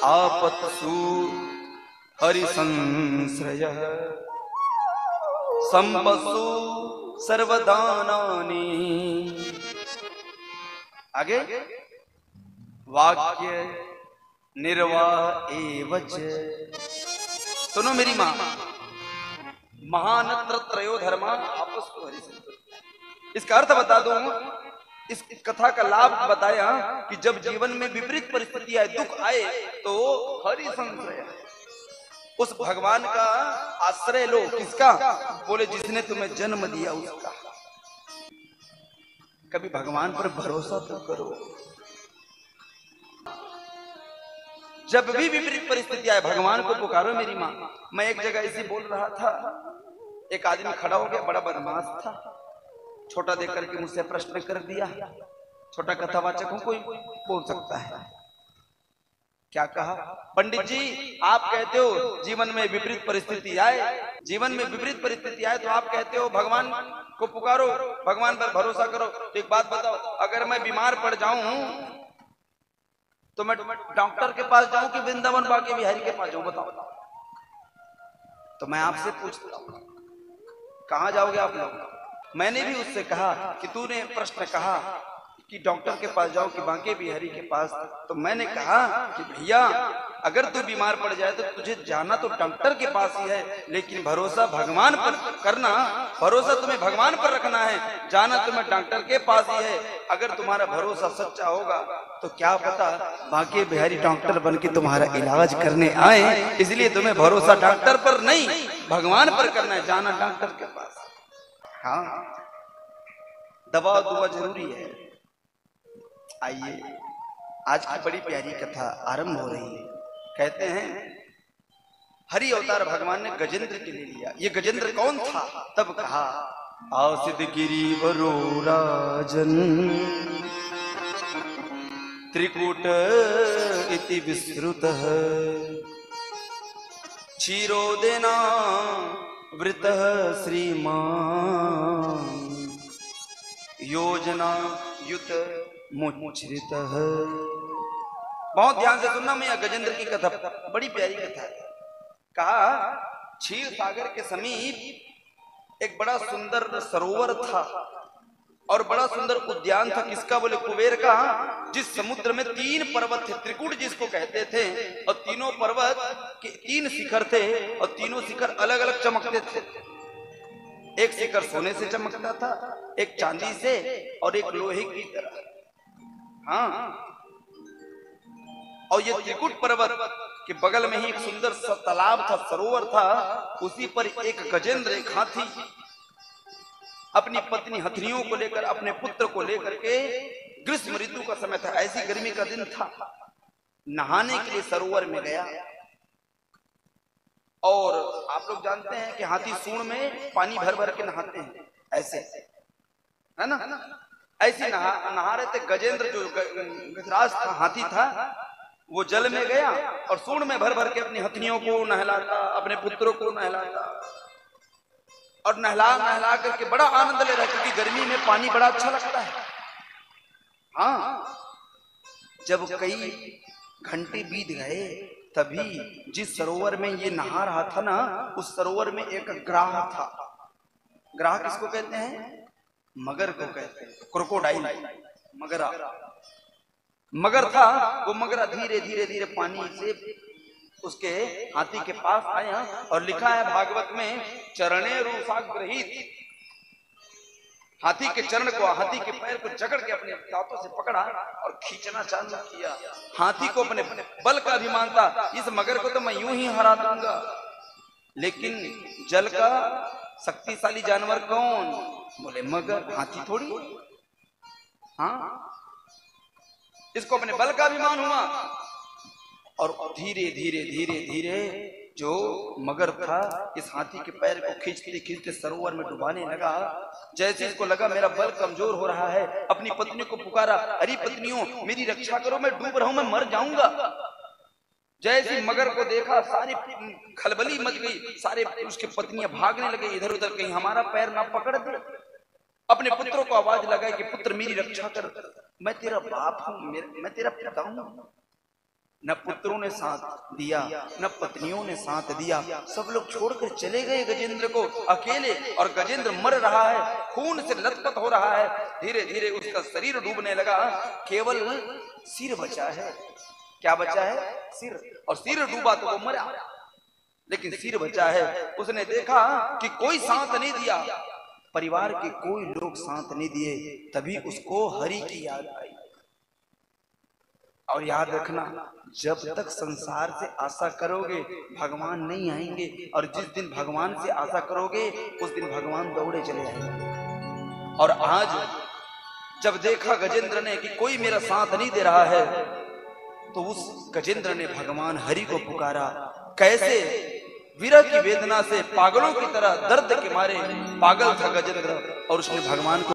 आपत्सु हरिसंश्रय संपत्सु सर्वदानानि। आगे वाक्य निर्वाह एवच। सुनो मेरी मां, महानत्र त्रयो धर्मा आपस्तु हरिसंश्रय। इसका अर्थ बता दूं, इस कथा का लाभ बताया कि जब जीवन में विपरीत परिस्थिति आए, दुख आए, तो हरि संश्रय, उस भगवान का आश्रय लो। किसका? बोले जिसने तुम्हें जन्म दिया उसका। कभी भगवान पर भरोसा तो करो। जब भी विपरीत परिस्थिति आए भगवान को पुकारो मेरी मां। मैं एक जगह ऐसे बोल रहा था, एक आदमी खड़ा हो गया, बड़ा बदमाश था, छोटा देख करके मुझसे प्रश्न कर दिया। छोटा कथावाचक हूं, कोई बोल सकता है। क्या कहा? पंडित जी आप कहते हो जीवन में विपरीत परिस्थिति आए, जीवन में विपरीत परिस्थिति आए तो आप कहते हो भगवान को पुकारो, भगवान पर भरोसा करो। तो एक बात बताओ, अगर मैं बीमार पड़ जाऊं तो मैं डॉक्टर के पास जाऊं कि वृंदावन बांके बिहारी के पास जाऊं? बताओ। तो मैं आपसे पूछता हूं, कहां जाओगे आप लोग? मैंने भी उससे कहा कि तूने प्रश्न कहा कि डॉक्टर के पास जाओ कि बांके बिहारी के पास, तो मैंने कहा कि भैया अगर तू बीमार पड़ जाए तो तुझे जाना तो डॉक्टर के पास ही है, लेकिन भरोसा भगवान पर करना, भरोसा तुम्हें भगवान पर रखना है, जाना तुम्हें डॉक्टर के पास ही है। अगर तुम्हारा भरोसा सच्चा होगा तो क्या पता बांके बिहारी डॉक्टर बन के तुम्हारा इलाज करने आए। इसलिए तुम्हें भरोसा डॉक्टर पर नहीं भगवान पर करना है, जाना डॉक्टर के पास। हाँ, दवा दुआ जरूरी है। आइए आज की बड़ी प्यारी कथा आरंभ हो रही है। कहते हैं हरि अवतार भगवान ने गजेंद्र के लिए लिया। ये गजेंद्र कौन था? तब कहा आसिद गिरिवरो राजन त्रिकूट इति विस्तृतः क्षीरोदेना वृतः श्रीमान योजना युत मुचरितः। बहुत ध्यान से सुनना, मैं गजेंद्र की कथा, बड़ी प्यारी कथा है। कहा क्षीर सागर के समीप एक बड़ा सुंदर सरोवर था और बड़ा सुंदर उद्यान था। किसका? बोले कुबेर का। जिस समुद्र में 3 पर्वत थे, त्रिकूट जिसको कहते थे, और तीनों पर्वत के 3 शिखर थे और तीनों शिखर अलग अलग चमकते थे। एक शिखर सोने से चमकता था, एक चांदी से और एक लोहे की तरह। हाँ, और ये त्रिकूट पर्वत के बगल में ही एक सुंदर सा तालाब था, सरोवर था। उसी पर एक गजेंद्र, एक हाथी, अपनी पत्नी हथनियों को लेकर, अपने पुत्र को लेकर के, ग्रीष्म ऋतु का समय था, ऐसी गर्मी का दिन था, नहाने के लिए सरोवर में गया। और आप लोग जानते हैं कि हाथी सूंड में पानी भर भर के नहाते हैं, ऐसे है ना। ऐसे नहा रहे थे। गजेंद्र जो गजराज था, हाथी था, वो जल में गया और सूंड में भर भर के अपनी हथनियों को नहलाता, अपने पुत्रों को नहलाता और नहला करके बड़ा आनंद ले रहा, क्योंकि गर्मी में पानी बड़ा अच्छा लगता है। हाँ, जब कई घंटे बीत गए तभी जिस सरोवर में ये नहा रहा था ना, उस सरोवर में एक ग्राह था। ग्राह किसको कहते हैं? मगर को कहते हैं, क्रोकोडाइल, मगरा। मगर था वो। मगरा धीरे धीरे धीरे पानी से उसके हाथी के पास आया और लिखा है भागवत में, चरणे रूसाग्रहित, हाथी के चरण को, हाथी के पैर को जकड़ के अपने दांतों से पकड़ा और खींचना चालू किया। हाथी को अपने बल का अभिमान था, इस मगर को तो मैं यूं ही हरा दूंगा। लेकिन जल का शक्तिशाली जानवर कौन? बोले मगर, हाथी थोड़ी। हाँ, इसको अपने बल का अभिमान हुआ और धीरे धीरे धीरे धीरे जो मगर था इस हाथी के पैर को खींचते खींचते सरोवर में डुबाने लगा। जैसे इसको लगा मेरा बल कमजोर हो रहा है, अपनी पत्नी को पुकारा, अरे पत्नियों मेरी रक्षा करो, मैं डूब रहा हूं, मैं मर जाऊंगा। जैसे मगर को देखा, सारी खलबली मच गई, सारे उसके पत्नियां भागने लगे इधर उधर, कहीं हमारा पैर ना पकड़ दे। अपने पुत्रों को आवाज लगाई कि पुत्र मेरी रक्षा कर, मैं तेरा बाप हूं, मैं तेरा पिता हूं। न पुत्रों ने साथ दिया, न पत्नियों ने साथ दिया। सब लोग छोड़कर चले गए गजेंद्र को अकेले, और गजेंद्र मर रहा है, खून से लथपथ हो रहा है। धीरे धीरे उसका शरीर डूबने लगा, केवल सिर बचा है। क्या बचा है? सिर। और सिर डूबा तो वो मरा, लेकिन सिर बचा है। उसने देखा कि कोई साथ नहीं दिया, परिवार के कोई लोग साथ नहीं दिए, तभी उसको हरि की याद आई। और याद रखना, जब तक संसार से आशा करोगे भगवान नहीं आएंगे, और जिस दिन भगवान से आशा करोगे उस दिन भगवान दौड़े चले आएंगे। और आज जब देखा गजेंद्र ने कि कोई मेरा साथ नहीं दे रहा है, तो उस गजेंद्र ने भगवान हरि को पुकारा। कैसे? विरह की वेदना से पागलों की तरह दर्द के मारे पागल था गजेंद्र, और उसने भगवान को